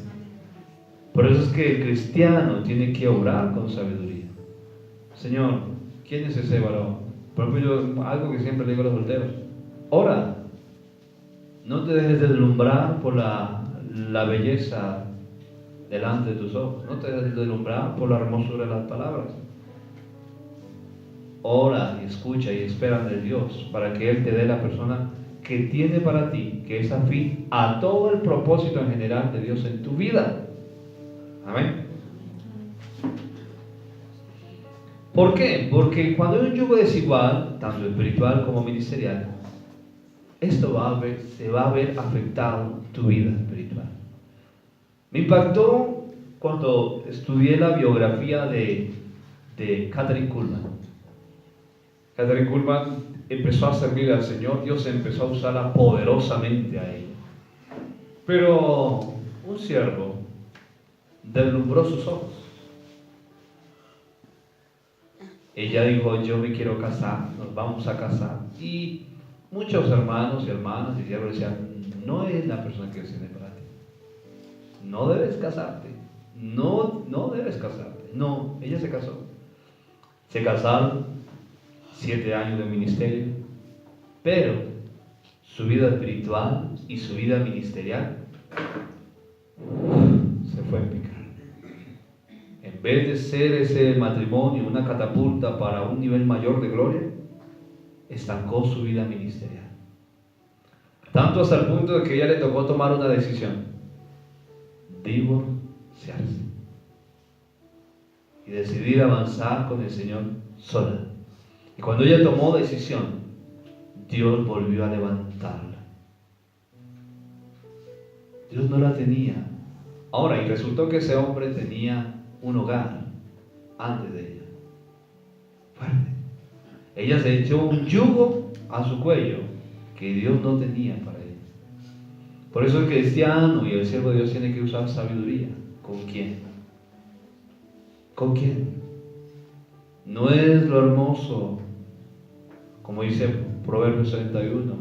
Por eso es que el cristiano tiene que obrar con sabiduría. Señor, ¿quién es ese varón? Por ejemplo, yo, algo que siempre le digo a los solteros: ora. No te dejes deslumbrar por la belleza delante de tus ojos. No te dejes deslumbrar por la hermosura de las palabras. Ora y escucha y espera de Dios para que Él te dé la persona que tiene para ti, que es afín a todo el propósito en general de Dios en tu vida. Amén. ¿Por qué? Porque cuando hay un yugo desigual, tanto espiritual como ministerial, esto se va a ver afectado tu vida espiritual. Me impactó cuando estudié la biografía de Kathryn Kuhlman. Kathryn Kuhlman empezó a servir al Señor, Dios empezó a usarla poderosamente a ella. Pero un siervo deslumbró sus ojos. Ella dijo: yo me quiero casar, nos vamos a casar. Y muchos hermanos y hermanas y siervos decían: no es la persona que Dios tiene para ti. No debes casarte. No debes casarte. No, ella se casó. Se casaron, 7 años de ministerio, pero su vida espiritual y su vida ministerial se fue en picada. En vez de ser ese matrimonio una catapulta para un nivel mayor de gloria, estancó su vida ministerial. Tanto hasta el punto de que ella le tocó tomar una decisión: divorciarse y decidir avanzar con el Señor sola. Y cuando ella tomó decisión, Dios volvió a levantarla. Dios no la tenía. Ahora, y resultó que ese hombre tenía un hogar antes de ella. Fuerte. Ella se echó un yugo a su cuello que Dios no tenía para ella. Por eso el cristiano y el siervo de Dios tiene que usar sabiduría. ¿Con quién? ¿Con quién? No es lo hermoso, como dice Proverbios 31,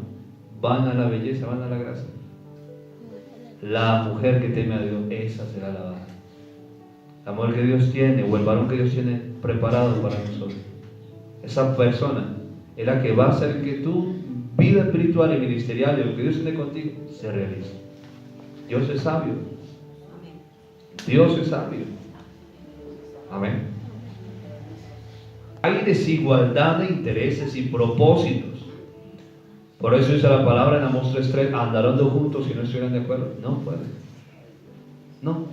van a la belleza, van a la gracia. La mujer que teme a Dios, esa será alabada. La mujer que Dios tiene, o el varón que Dios tiene preparado para nosotros, esa persona es la que va a hacer que tu vida espiritual y ministerial y lo que Dios tiene contigo se realice. Dios es sabio. Dios es sabio. Amén. Hay desigualdad de intereses y propósitos. Por eso dice la palabra en Amós 3:3: andarán dos juntos si no estuvieran de acuerdo. No pueden. No.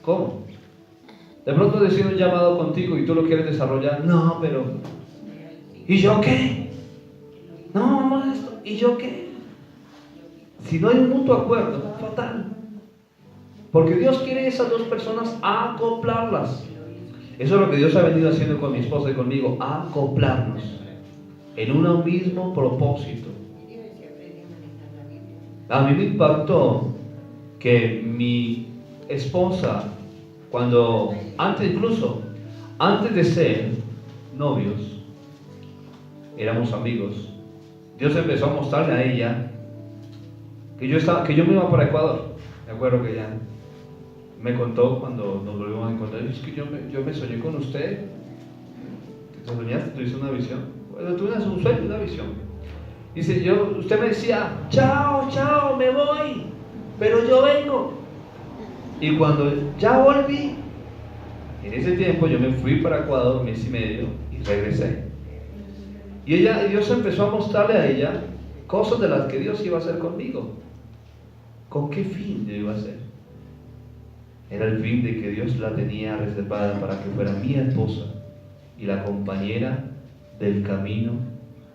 ¿Cómo? De pronto decide un llamado contigo y tú lo quieres desarrollar. No, pero ¿y yo qué? No, esto, ¿y yo qué? Si no hay un mutuo acuerdo, fatal. Porque Dios quiere esas dos personas acoplarlas. Eso es lo que Dios ha venido haciendo con mi esposa y conmigo: acoplarnos en un mismo propósito. A mí me impactó que mi esposa, antes de ser novios, éramos amigos. Dios empezó a mostrarle a ella que yo me iba para Ecuador. Me acuerdo que ella me contó cuando nos volvimos a encontrar, es que yo me soñé con usted. ¿Te soñaste? ¿Tuviste una visión? Bueno, tuve un sueño, una visión. Dice, usted me decía, chao, chao, me voy, pero yo vengo. Y cuando ya volví, en ese tiempo yo me fui para Ecuador un mes y medio y regresé. Y Dios empezó a mostrarle a ella cosas de las que Dios iba a hacer conmigo. ¿Con qué fin yo iba a hacer? Era el fin de que Dios la tenía reservada para que fuera mi esposa y la compañera del camino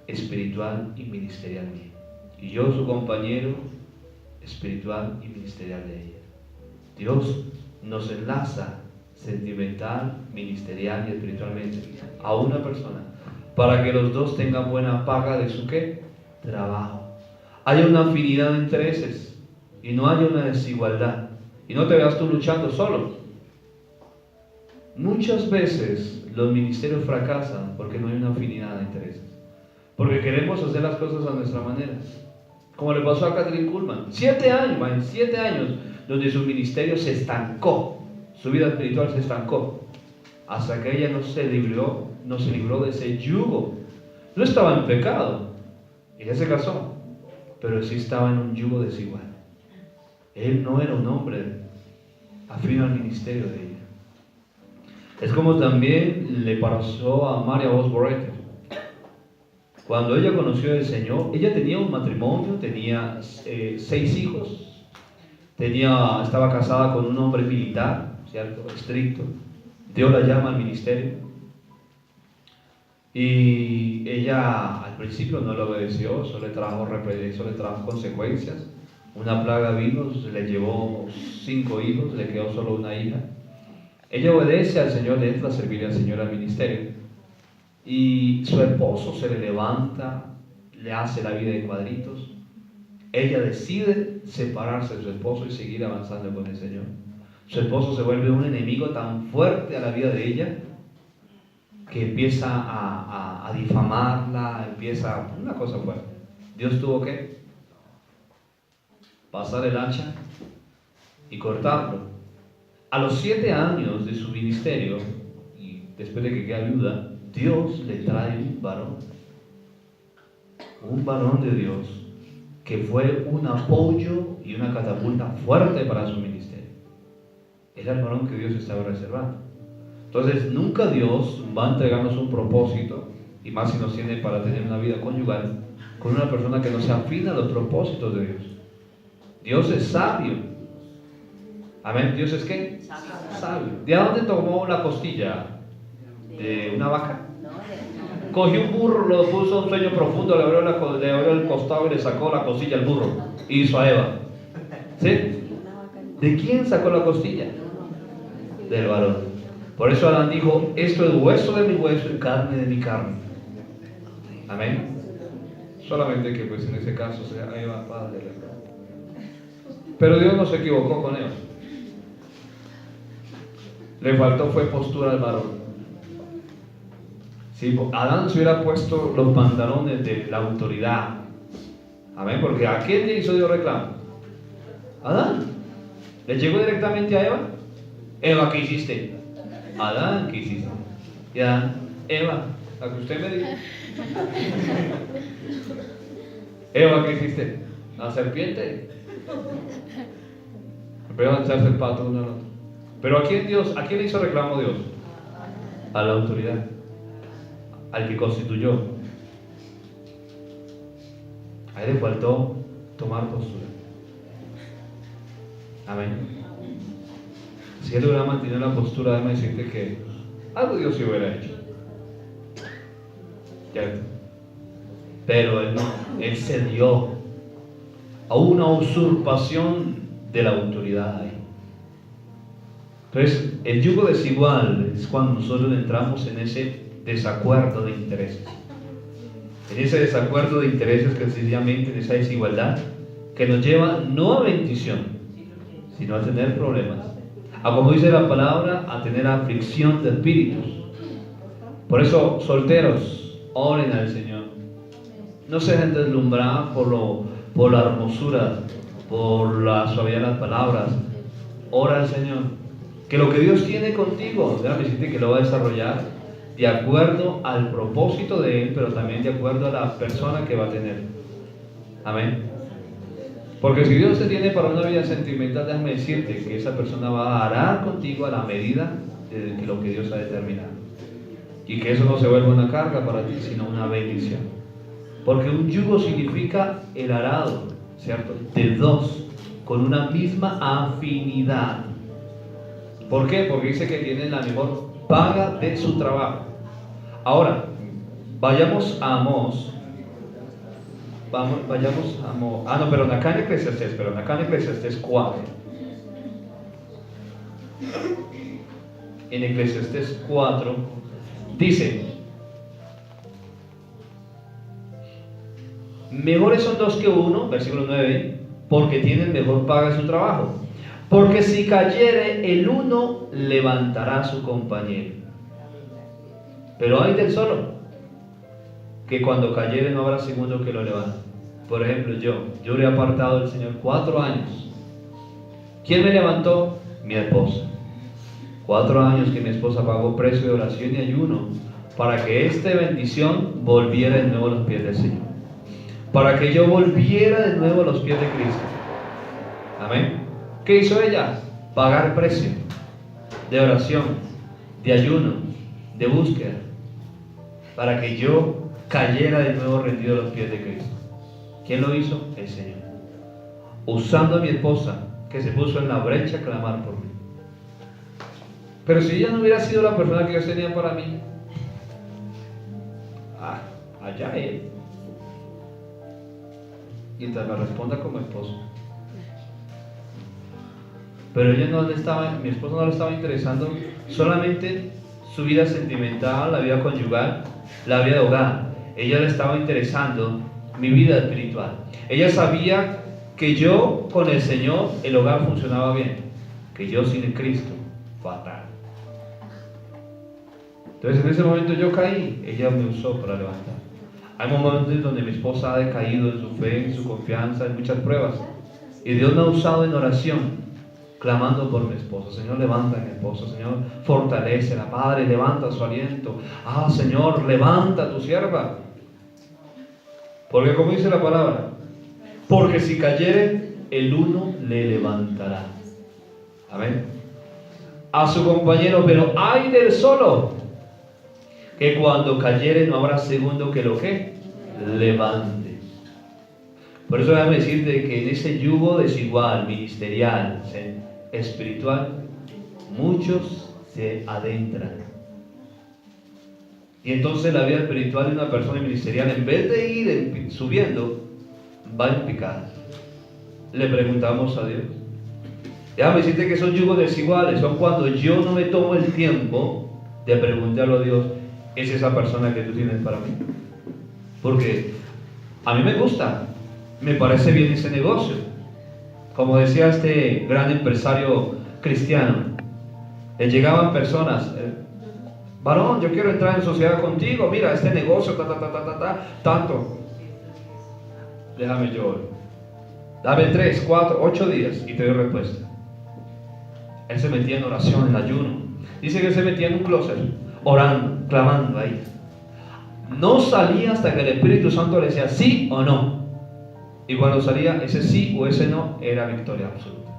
espiritual y ministerial mío. Y yo su compañero espiritual y ministerial de ella. Dios nos enlaza sentimental, ministerial y espiritualmente a una persona para que los dos tengan buena paga de su ¿qué? Trabajo. Haya una afinidad de intereses y no haya una desigualdad. Y no te veas tú luchando solo. Muchas veces los ministerios fracasan porque no hay una afinidad de intereses. Porque queremos hacer las cosas a nuestra manera. Como le pasó a Catherine Kuhlman. 7 años donde su ministerio se estancó. Su vida espiritual se estancó. Hasta que ella no se libró de ese yugo. No estaba en pecado. Ella se casó. Pero sí estaba en un yugo desigual. Él no era un hombre afín al ministerio de ella. Es como también le pasó a Maria Osborne. Cuando ella conoció al Señor, ella tenía un matrimonio, tenía 6 hijos, estaba casada con un hombre militar, ¿cierto? Estricto. Dios la llama al ministerio. Y ella al principio no lo obedeció, eso le trajo consecuencias. Una plaga vino, le llevó 5 hijos, le quedó solo una hija. Ella obedece al Señor, le entra a servirle al Señor al ministerio. Y su esposo se le levanta, le hace la vida de cuadritos. Ella decide separarse de su esposo y seguir avanzando con el Señor. Su esposo se vuelve un enemigo tan fuerte a la vida de ella que empieza a difamarla, una cosa fuerte. Dios tuvo que pasar el hacha y cortarlo. A los 7 años de su ministerio, y después de que queda viuda, Dios le trae un varón de Dios que fue un apoyo y una catapulta fuerte para su ministerio. Era el varón que Dios estaba reservando. Entonces nunca Dios va a entregarnos un propósito, y más si nos tiene para tener una vida conyugal, con una persona que no se afina a los propósitos de Dios. Dios es sabio. Amén. ¿Dios es qué? Sabio. ¿De dónde tomó la costilla? ¿De una vaca? Cogió un burro, lo puso en un sueño profundo, le abrió el costado y le sacó la costilla al burro. Y hizo a Eva. ¿Sí? ¿De quién sacó la costilla? Del varón. Por eso Adán dijo, esto es hueso de mi hueso y carne de mi carne. Amén. Solamente que pues en ese caso sea Eva padre. Pero Dios no se equivocó con Eva. Le faltó fue postura al varón. Si Adán se hubiera puesto los pantalones de la autoridad, amén, porque ¿a quién le hizo Dios reclamo? Adán. ¿Le llegó directamente a Eva? Eva, ¿qué hiciste? Adán, ¿qué hiciste? Y Adán, Eva, la que usted me dijo. Eva, ¿qué hiciste? La serpiente. Empezó a echarse el pato uno al otro. Pero ¿a quién le hizo reclamo Dios? A la autoridad, al que constituyó. A él le faltó tomar postura. Amén. Si él hubiera mantenido la postura, déjame decirte que algo Dios se hubiera hecho. ¿Cierto? Pero él no, él cedió a una usurpación de la autoridad ahí. Entonces, el yugo desigual es cuando nosotros entramos en ese desacuerdo de intereses. En ese desacuerdo de intereses, que sencillamente en esa desigualdad, que nos lleva no a bendición, sino a tener problemas. A, como dice la palabra, a tener aflicción de espíritus. Por eso, solteros, oren al Señor. No se dejen deslumbrar por la hermosura, por la suavidad de las palabras. Ora al Señor. Que lo que Dios tiene contigo, déjame decirte que lo va a desarrollar de acuerdo al propósito de Él, pero también de acuerdo a la persona que va a tener. Amén. Porque si Dios te tiene para una vida sentimental, déjame decirte que esa persona va a arar contigo a la medida de lo que Dios ha determinado. Y que eso no se vuelva una carga para ti, sino una bendición. Porque un yugo significa el arado, ¿cierto? De dos, con una misma afinidad. ¿Por qué? Porque dice que tienen la mejor paga de su trabajo. Ahora, vayamos a Amós. Vayamos a Amós. Perdón, acá en Eclesiastés 4. En Eclesiastés 4 dice: mejores son dos que uno, versículo 9, porque tienen mejor paga de su trabajo. Porque si cayere el uno, levantará a su compañero. Pero hay del solo, que cuando cayere no habrá segundo que lo levante. Por ejemplo, yo le he apartado del Señor 4 años. ¿Quién me levantó? Mi esposa. 4 años que mi esposa pagó precio de oración y ayuno para que esta bendición volviera de nuevo a los pies del Señor, para que yo volviera de nuevo a los pies de Cristo. Amén. ¿Qué hizo ella? Pagar precio de oración, de ayuno, de búsqueda, para que yo cayera de nuevo rendido a los pies de Cristo. ¿Quién lo hizo? El Señor. Usando a mi esposa, que se puso en la brecha a clamar por mí. Pero si ella no hubiera sido la persona que Dios tenía para mí, allá él. Mientras me responda como esposo. Pero ella mi esposo no le estaba interesando solamente su vida sentimental, la vida conyugal, la vida de hogar. Ella le estaba interesando mi vida espiritual. Ella sabía que yo con el Señor el hogar funcionaba bien, que yo sin el Cristo, fatal. Entonces en ese momento yo caí, ella me usó para levantar. Hay momentos donde mi esposa ha decaído en su fe, en su confianza, en muchas pruebas, y Dios me ha usado en oración, clamando por mi esposo. Señor, levanta a mi esposo. Señor, fortalécela. Padre, levanta su aliento. Señor, levanta a tu sierva. Porque como dice la palabra, porque si cayere, el uno le levantará. Amén. A su compañero, pero ay del solo, que cuando cayere no habrá segundo que lo que levante. Por eso déjame decirte que en ese yugo desigual, ministerial, espiritual, muchos se adentran. Y entonces la vida espiritual de una persona ministerial, en vez de ir subiendo, va en picada. Le preguntamos a Dios. Déjame decirte que esos yugos desiguales son cuando yo no me tomo el tiempo de preguntarle a Dios: ¿es esa persona que tú tienes para mí? Porque a mí me gusta, me parece bien ese negocio. Como decía este gran empresario cristiano, le llegaban personas: varón, yo quiero entrar en sociedad contigo, mira, este negocio, tanto. Déjame yo, dame 3, 4, 8 días y te doy respuesta. Él se metía en oración, en ayuno. Dice que se metía en un closet, orando, clamando ahí. No salía hasta que el Espíritu Santo le decía sí o no. Y cuando salía ese sí o ese no, era victoria absoluta.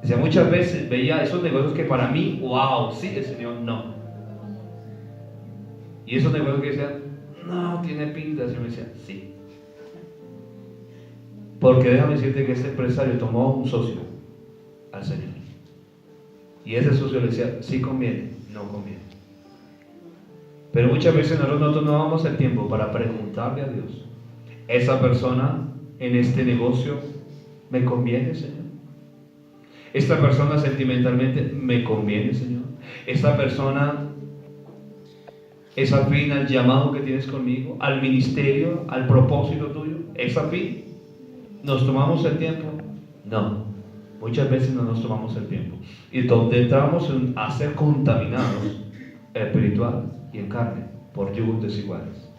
Decía, muchas veces veía esos negocios que para mí, wow, sí, el Señor no. Y esos negocios que decían, no, tiene pinta, el Señor me decía, sí. Porque déjame decirte que este empresario tomó un socio al Señor. Y ese socio le decía, sí conviene, no conviene. Pero muchas veces nosotros no damos el tiempo para preguntarle a Dios: ¿esa persona en este negocio me conviene, Señor? ¿Esta persona sentimentalmente me conviene, Señor? ¿Esta persona es afín al llamado que tienes conmigo, al ministerio, al propósito tuyo? ¿Es afín? ¿Nos tomamos el tiempo? No. Muchas veces no nos tomamos el tiempo. Y donde entramos a ser contaminados espiritual y en carne, por yugos desiguales.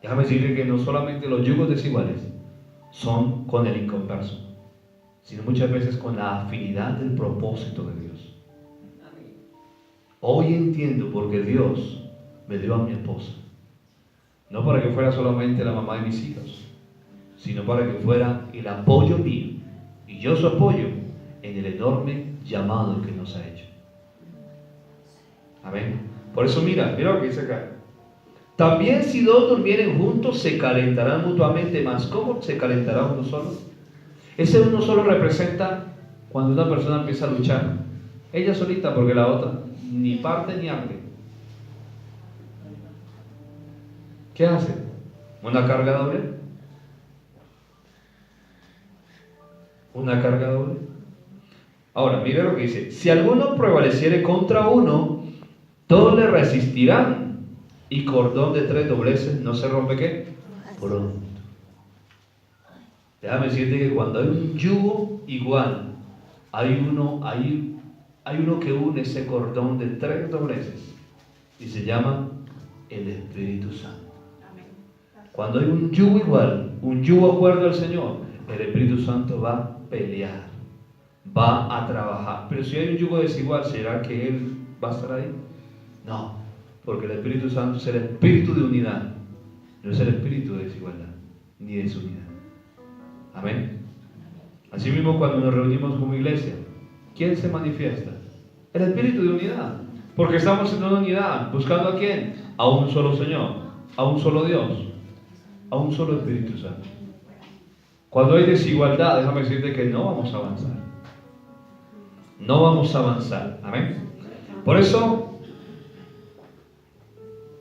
Déjame decirle que no solamente los yugos desiguales son con el inconverso, sino muchas veces con la afinidad del propósito de Dios. Hoy entiendo por qué Dios me dio a mi esposa. No para que fuera solamente la mamá de mis hijos, sino para que fuera el apoyo mío y yo su apoyo en el enorme llamado que nos ha hecho. Amén. Por eso mira lo que dice acá. También si dos durmieren juntos se calentarán mutuamente más. ¿Cómo se calentará uno solo? Ese uno solo representa cuando una persona empieza a luchar. Ella solita, porque la otra ni parte ni arte. ¿Qué hace? ¿Una carga doble? ¿Una carga doble? Ahora, mire lo que dice. Si alguno prevaleciere contra uno, todos le resistirán. Y cordón de 3 dobleces no se rompe ¿qué? Pronto. Déjame decirte que cuando hay un yugo igual, hay uno que une ese cordón de 3 dobleces y se llama el Espíritu Santo. Cuando hay un yugo igual, un yugo acuerdo al Señor, el Espíritu Santo va a pelear, va a trabajar. Pero si hay un yugo desigual, ¿será que Él va a estar ahí? No. Porque el Espíritu Santo es el espíritu de unidad, no es el espíritu de desigualdad, ni de desunidad. Amén. Así mismo cuando nos reunimos como iglesia, ¿quién se manifiesta? El espíritu de unidad. Porque estamos en una unidad, buscando ¿a quién? A un solo Señor, a un solo Dios, a un solo Espíritu Santo. Cuando hay desigualdad, déjame decirte que no vamos a avanzar. No vamos a avanzar. Amén. Por eso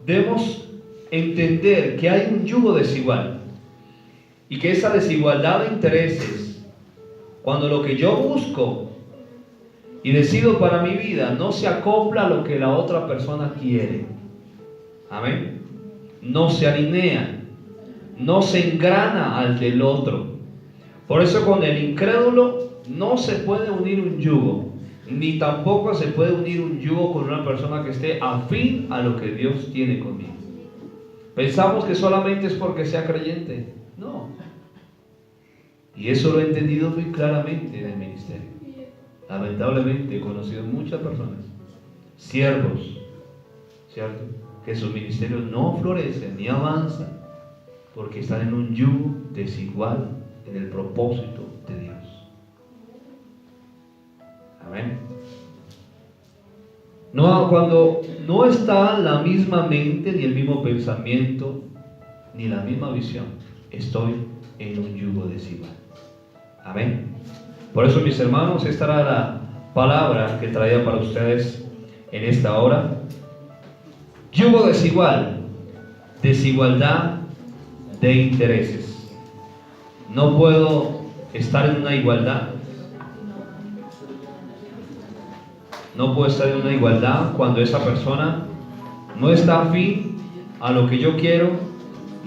debemos entender que hay un yugo desigual y que esa desigualdad de intereses, cuando lo que yo busco y decido para mi vida no se acopla a lo que la otra persona quiere, amén, no se alinea, no se engrana al del otro. Por eso con el incrédulo no se puede unir un yugo, ni tampoco se puede unir un yugo con una persona que esté afín a lo que Dios tiene conmigo. Pensamos que solamente es porque sea creyente. No. Y eso lo he entendido muy claramente en el ministerio. Lamentablemente he conocido muchas personas, siervos, ¿cierto?, que sus ministerios no florecen ni avanzan porque están en un yugo desigual en el propósito de Dios. Amén. No, cuando no está la misma mente, ni el mismo pensamiento, ni la misma visión, estoy en un yugo desigual. Amén. Por eso, mis hermanos, esta era la palabra que traía para ustedes en esta hora. Yugo desigual, desigualdad de intereses. No puedo estar en una igualdad. No puedo estar en una igualdad cuando esa persona no está afín a lo que yo quiero,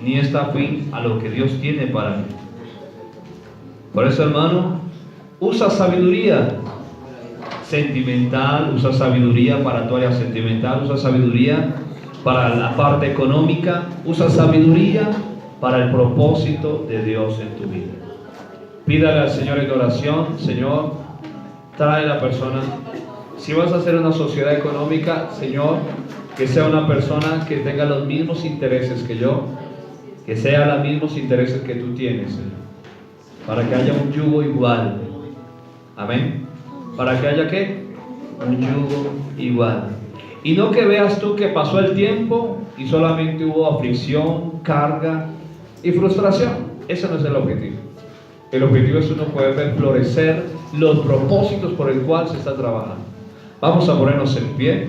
ni está afín a lo que Dios tiene para mí. Por eso, hermano, usa sabiduría sentimental, usa sabiduría para tu área sentimental, usa sabiduría para la parte económica, usa sabiduría para el propósito de Dios en tu vida. Pídale al Señor en oración: Señor, trae la persona. Si vas a hacer una sociedad económica, Señor, que sea una persona que tenga los mismos intereses que yo, que sea los mismos intereses que tú tienes, Señor, para que haya un yugo igual. Amén. Para que haya ¿qué? Un yugo igual. Y no que veas tú que pasó el tiempo y solamente hubo aflicción, carga y frustración. Ese no es el objetivo. El objetivo es uno poder ver florecer los propósitos por el cual se está trabajando. Vamos a ponernos en pie.